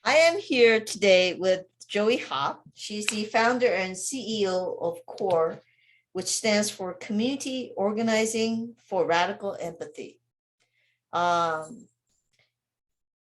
I am here today with Joie Ha. She's the founder and CEO of CORE, which stands for Community Organizing for Radical Empathy. Um,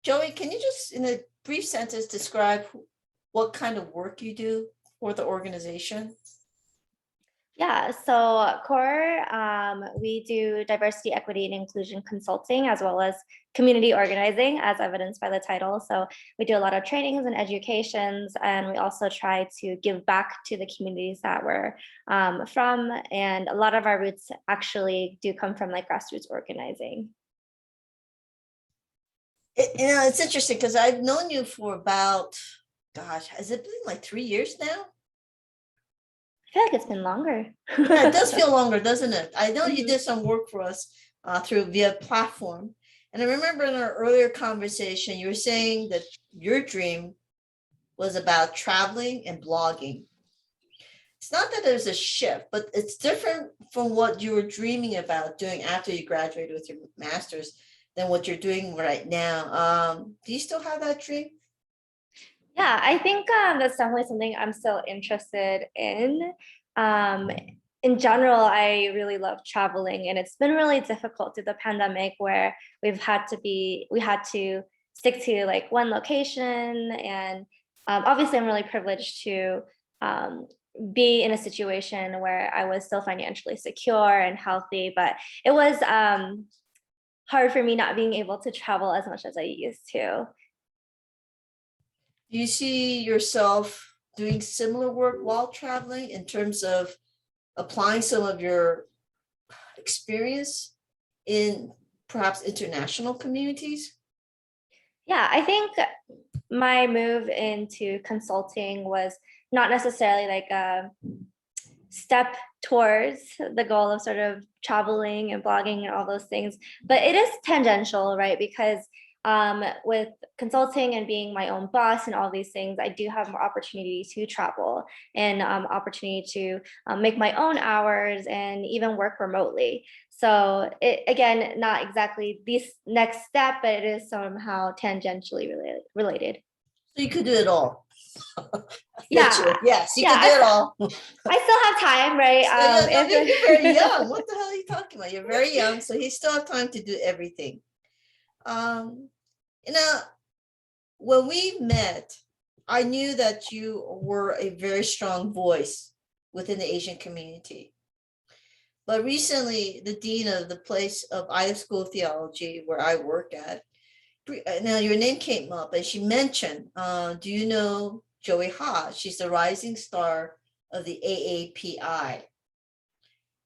Joey, can you just, in a brief sentence, describe what kind of work you do for the organization? Yeah, so CORE, we do diversity, equity, and inclusion consulting, as well as community organizing, as evidenced by the title. So we do a lot of trainings and educations, and we also try to give back to the communities that we're from. And a lot of our roots actually do come from like grassroots organizing. It's interesting because I've known you for about, gosh, has it been like 3 years now? I feel like it's been longer. Yeah, it does feel longer, doesn't it? I know you Mhm. did some work for us via platform. And I remember in our earlier conversation, you were saying that your dream was about traveling and blogging. It's not that there's a shift, but it's different from what you were dreaming about doing after you graduated with your master's than what you're doing right now. Do you still have that dream? Yeah, I think that's definitely something I'm still interested in. Um, in general, I really love traveling, and it's been really difficult through the pandemic where we had to stick to like one location. And obviously, I'm really privileged to um, be in a situation where I was still financially secure and healthy, but it was hard for me not being able to travel as much as I used to. Do you see yourself doing similar work while traveling in terms of applying some of your experience in perhaps international communities? Yeah, I think my move into consulting was not necessarily like a step towards the goal of sort of traveling and blogging and all those things, but it is tangential, right? Because with consulting and being my own boss and all these things, I do have more opportunity to travel and opportunity to make my own hours and even work remotely. So it, again, not exactly this next step, but it is somehow tangentially related. So you could do it all. Yeah, Yes, you yeah. could do it all. I still have time, right? So, yeah, no, you're very If young. What the hell are you talking about? You're very young, so you still have time to do everything. Um, you know, when we met, I knew that you were a very strong voice within the Asian community. But recently, the dean of the place of Ida School of Theology, where I work at, now your name came up, and she mentioned, do you know Joie Ha? She's the rising star of the AAPI.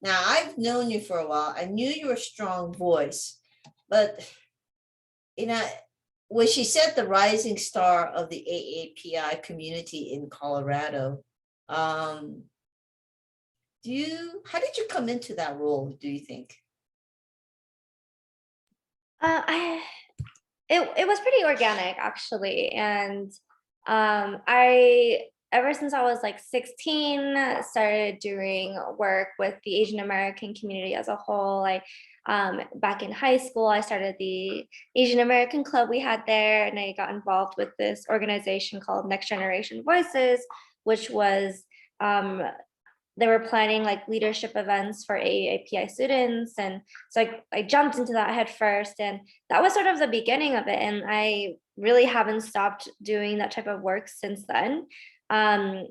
Now, I've known you for a while. I knew you were a strong voice, but you know, when she said the rising star of the AAPI community in Colorado, um, how did you come into that role, do you think? I it was pretty organic actually, and I ever since I was like 16 started doing work with the Asian American community as a whole. Like back in high school, I started the Asian American club we had there, and I got involved with this organization called Next Generation Voices, which was they were planning like leadership events for AAPI students. And so I jumped into that head first. And that was sort of the beginning of it. And I really haven't stopped doing that type of work since then. I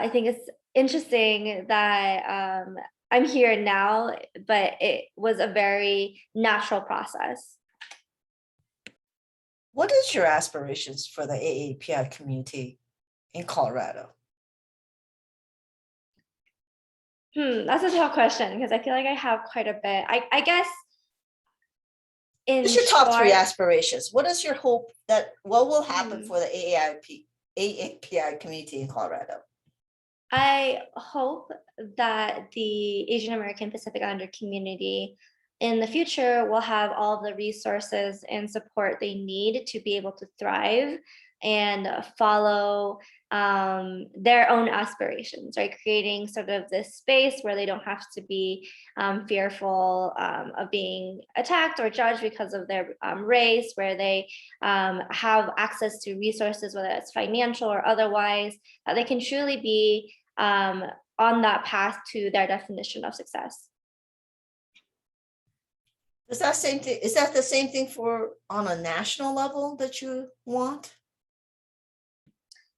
think it's interesting that I'm here now, but it was a very natural process. What is your aspirations for the AAPI community in Colorado? That's a tough question because I feel like I have quite a bit. I guess in What's your top three short, aspirations? What is your hope that what will happen for the AAPI community in Colorado? I hope that the Asian American Pacific Islander community in the future will have all of the resources and support they need to be able to thrive and follow their own aspirations, right? Creating sort of this space where they don't have to be fearful of being attacked or judged because of their race, where they have access to resources, whether it's financial or otherwise, that they can truly be on that path to their definition of success. Is that the same thing for on a national level that you want?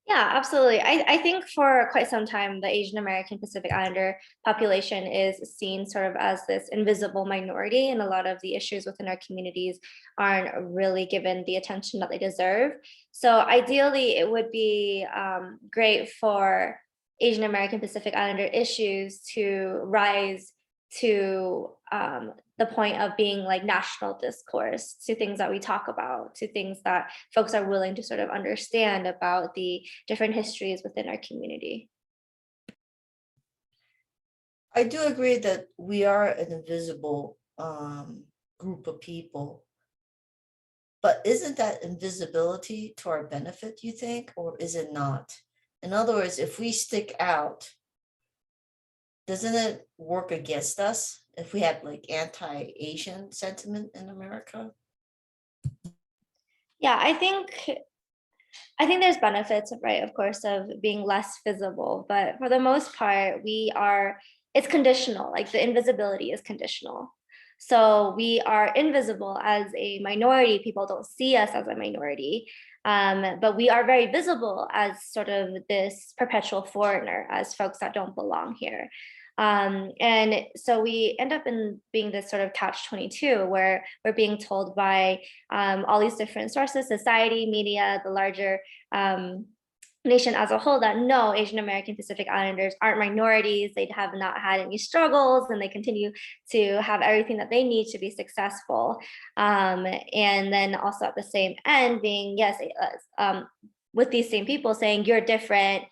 Yeah, absolutely. I think for quite some time, the Asian American Pacific Islander population is seen sort of as this invisible minority, and a lot of the issues within our communities aren't really given the attention that they deserve. So ideally, it would be great for Asian American Pacific Islander issues to rise to the point of being like national discourse, to things that we talk about, to things that folks are willing to sort of understand about the different histories within our community. I do agree that we are an invisible group of people, but isn't that invisibility to our benefit, you think, or is it not? In other words, if we stick out, doesn't it work against us if we have like anti-Asian sentiment in America? Yeah, I think there's benefits, right, of course, of being less visible, but for the most part, it's conditional, like the invisibility is conditional. So we are invisible as a minority. People don't see us as a minority, but we are very visible as sort of this perpetual foreigner, as folks that don't belong here. And so we end up in being this sort of catch-22 where we're being told by all these different sources, society, media, the larger nation as a whole, that no, Asian American Pacific Islanders aren't minorities. They have not had any struggles, and they continue to have everything that they need to be successful. And then also at the same end being, yes, with these same people saying you're different,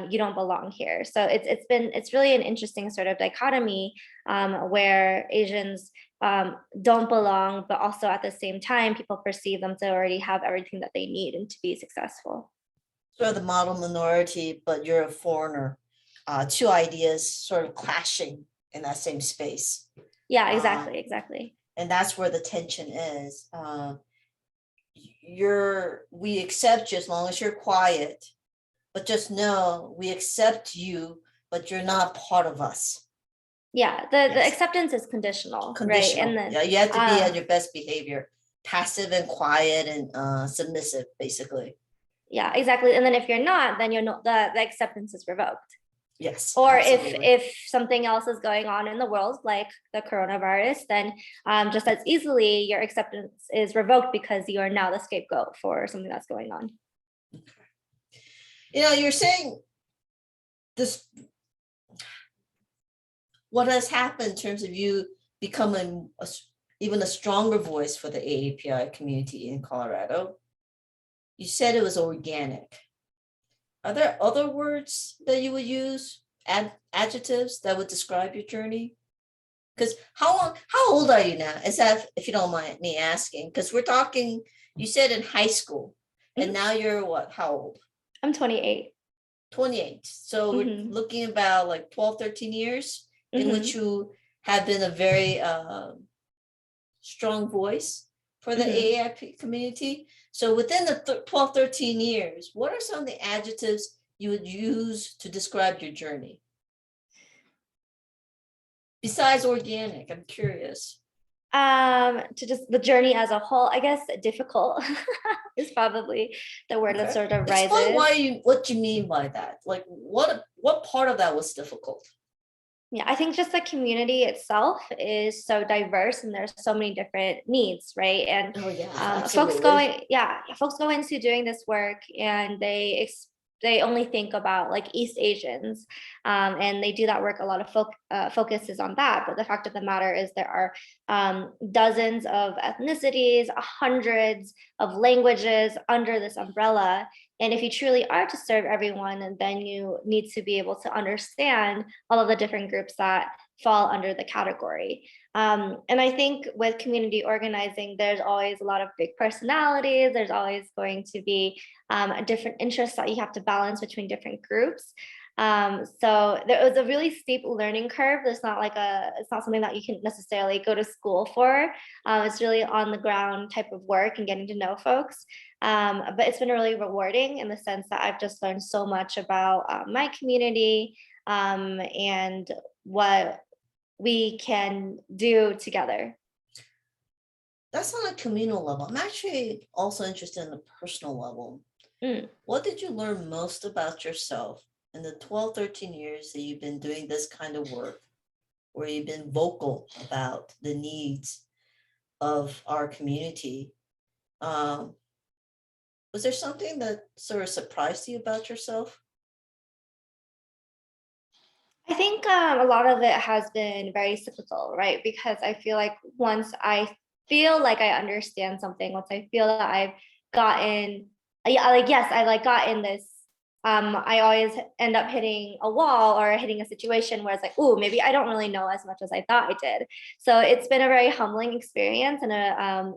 you don't belong here. So it's really an interesting sort of dichotomy where Asians don't belong, but also at the same time, people perceive them to already have everything that they need and to be successful. Sort of the model minority, but you're a foreigner. Two ideas sort of clashing in that same space. Yeah, exactly. And that's where the tension is. We accept you as long as you're quiet, but just know we accept you, but you're not part of us. Yeah, the acceptance is conditional, right? And then yeah, you have to be at your best behavior, passive and quiet and submissive, basically. Yeah, exactly. And then if you're not, then the acceptance is revoked. Yes. Or absolutely. if something else is going on in the world, like the coronavirus, then just as easily your acceptance is revoked because you are now the scapegoat for something that's going on. Okay. You're saying this, what has happened in terms of you becoming even a stronger voice for the AAPI community in Colorado? You said it was organic. Are there other words that you would use, adjectives that would describe your journey? Because how old are you now? Is that, if you don't mind me asking? Because we're talking, you said in high school, and now you're what, how old? I'm 28. 28. So we're looking about like 12, 13 years in which you have been a very strong voice for the AAPI community. So within the 12, 13 years, what are some of the adjectives you would use to describe your journey? Besides organic, I'm curious. To just the journey as a whole, I guess difficult is probably the word that sort of rises. Explain what you mean by that. Like what part of that was difficult? Yeah, I think just the community itself is so diverse and there's so many different needs, right? And folks go into doing this work and they only think about like East Asians, and they do that work. A lot of focus is on that, but the fact of the matter is there are dozens of ethnicities, hundreds of languages under this umbrella. And if you truly are to serve everyone, then you need to be able to understand all of the different groups that fall under the category. And I think with community organizing, there's always a lot of big personalities. There's always going to be different interests that you have to balance between different groups. So there was a really steep learning curve. It's not something that you can necessarily go to school for. It's really on the ground type of work and getting to know folks. But it's been really rewarding in the sense that I've just learned so much about my community and what we can do together. That's on a communal level. I'm actually also interested in the personal level. What did you learn most about yourself in the 12, 13 years that you've been doing this kind of work, where you've been vocal about the needs of our community? Was there something that sort of surprised you about yourself? I think a lot of it has been very cyclical, right? Because I feel like once I feel like I understand something, once I feel that I've gotten, yeah, like, yes, I like gotten this, I always end up hitting a wall or hitting a situation where it's like, oh, maybe I don't really know as much as I thought I did. So it's been a very humbling experience and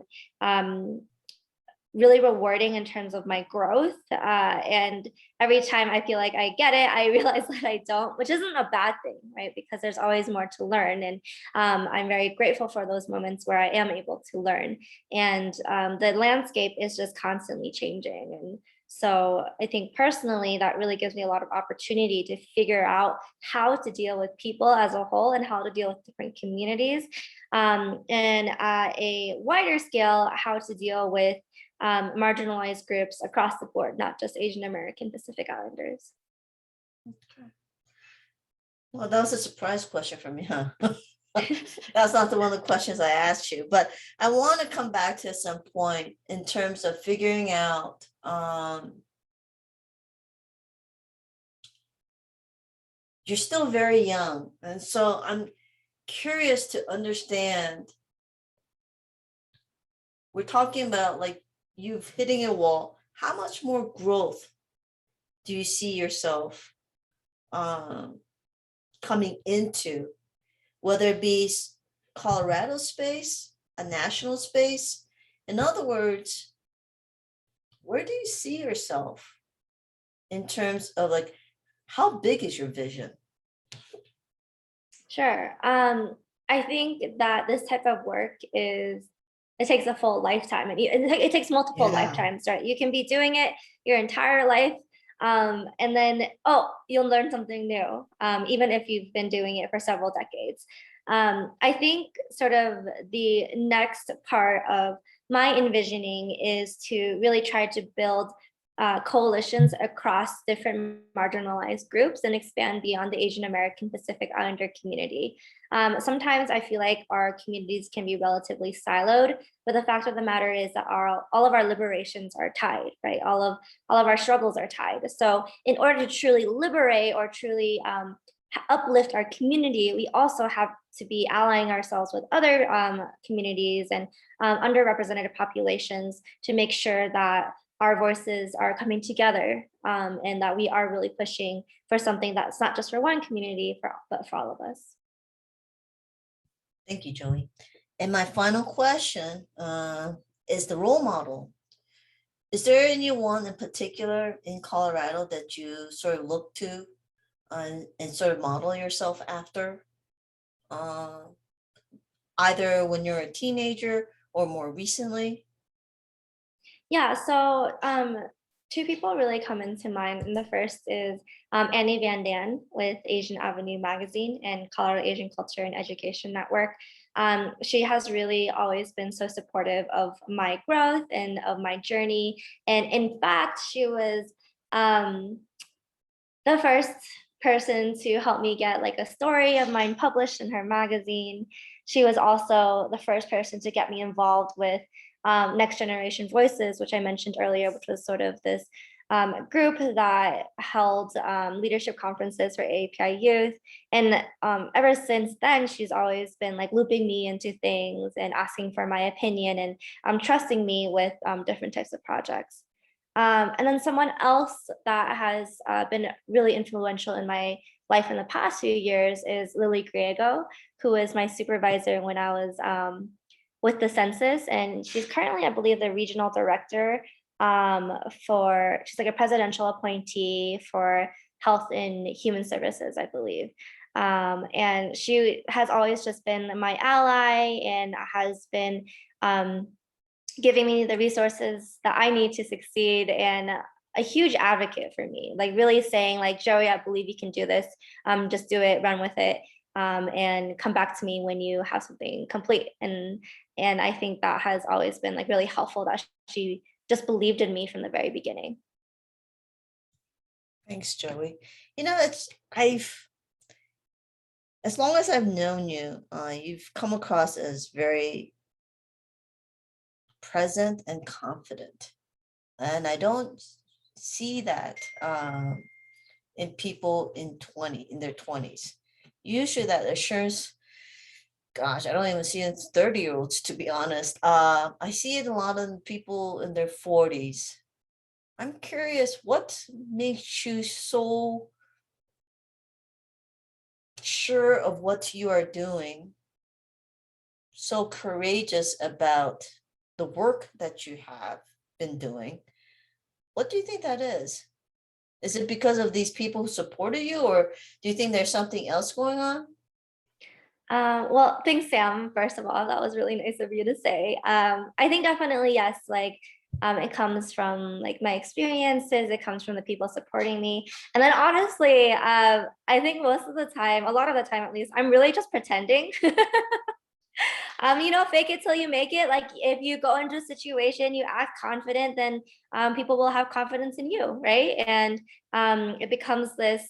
really rewarding in terms of my growth. And every time I feel like I get it, I realize that I don't, which isn't a bad thing, right? Because there's always more to learn. And I'm very grateful for those moments where I am able to learn. And the landscape is just constantly changing. And so I think personally, that really gives me a lot of opportunity to figure out how to deal with people as a whole and how to deal with different communities. And at a wider scale, how to deal with marginalized groups across the board, not just Asian American Pacific Islanders. Okay. Well, that was a surprise question for me, huh? That's not the one of the questions I asked you, but I want to come back to some point in terms of figuring out you're still very young. And so I'm curious to understand. We're talking about like you've hitting a wall. How much more growth do you see yourself coming into, whether it be Colorado space, a national space? In other words, where do you see yourself in terms of like, how big is your vision? Sure. I think that this type of work it takes a full lifetime and it takes multiple lifetimes, right? You can be doing it your entire life. And then, oh, you'll learn something new, even if you've been doing it for several decades. I think sort of the next part of my envisioning is to really try to build coalitions across different marginalized groups and expand beyond the Asian American Pacific Islander community. Sometimes I feel like our communities can be relatively siloed, but the fact of the matter is that all of our liberations are tied, right? All of our struggles are tied. So in order to truly liberate or truly uplift our community, we also have to be allying ourselves with other communities and underrepresented populations to make sure that our voices are coming together and that we are really pushing for something that's not just for one community, but for all of us. Thank you, Joey. And my final question is the role model. Is there anyone in particular in Colorado that you sort of look to and sort of model yourself after? Either when you're a teenager or more recently? Yeah, so two people really come into mind. And the first is Annie Van Dan with Asian Avenue Magazine and Colorado Asian Culture and Education Network. She has really always been so supportive of my growth and of my journey. And in fact, she was the first person to help me get like a story of mine published in her magazine. She was also the first person to get me involved with Next Generation Voices, which I mentioned earlier, which was sort of this group that held leadership conferences for API youth. And ever since then, she's always been like looping me into things and asking for my opinion and trusting me with different types of projects. And then someone else that has been really influential in my life in the past few years is Lily Griego, who was my supervisor when I was with the census. And she's currently, I believe, the regional director she's like a presidential appointee for health and human services, I believe. And she has always just been my ally and has been giving me the resources that I need to succeed, and a huge advocate for me, like really saying like, Joey, I believe you can do this. Just do it, run with it, and come back to me when you have something complete. And I think that has always been like really helpful, that she just believed in me from the very beginning. Thanks, Joey. As long as I've known you, you've come across as very present and confident. And I don't see that in people in their 20s. Usually that assurance, gosh, I don't even see it in 30-year-olds, to be honest. I see it in a lot of people in their 40s. I'm curious, what makes you so sure of what you are doing, so courageous about the work that you have been doing? What do you think that is? Is it because of these people who supported you, or do you think there's something else going on? Well, thanks, Sam. First of all, that was really nice of you to say. I think definitely yes. Like, it comes from like my experiences. It comes from the people supporting me, and then honestly, I think most of the time, a lot of the time at least, I'm really just pretending. Fake it till you make it. Like if you go into a situation, you act confident, then people will have confidence in you, right? And it becomes this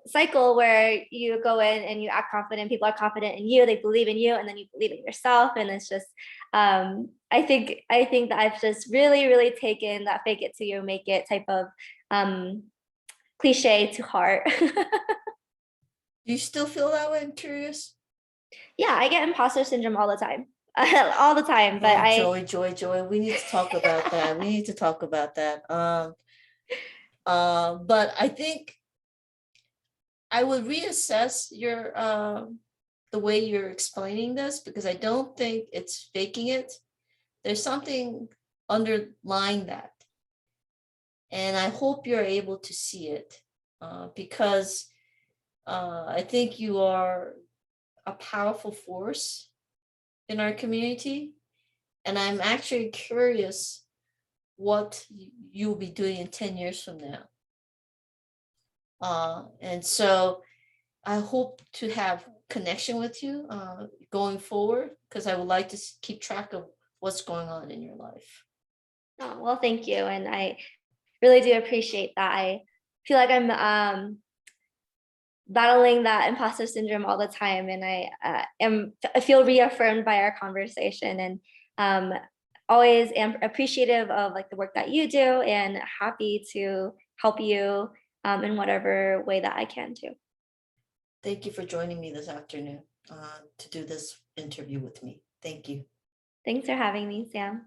cycle where you go in and you act confident, people are confident in you, they believe in you, and then you believe in yourself. And it's just I think that I've just really, really taken that fake it till you make it type of cliche to heart. Do you still feel that way? I'm curious. Yeah, I get imposter syndrome all the time. All the time. But Oh, Joy, we need to talk about that. We need to talk about that. But I think I would reassess your the way you're explaining this, because I don't think it's faking it. There's something underlying that, and I hope you're able to see it, because I think you are a powerful force in our community, and I'm actually curious what you'll be doing in 10 years from now. And so I hope to have connection with you going forward, because I would like to keep track of what's going on in your life. Oh, well, thank you. And I really do appreciate that. I feel like I'm battling that imposter syndrome all the time. And I feel reaffirmed by our conversation, and always am appreciative of like the work that you do, and happy to help you in whatever way that I can too. Thank you for joining me this afternoon to do this interview with me. Thank you. Thanks for having me, Sam.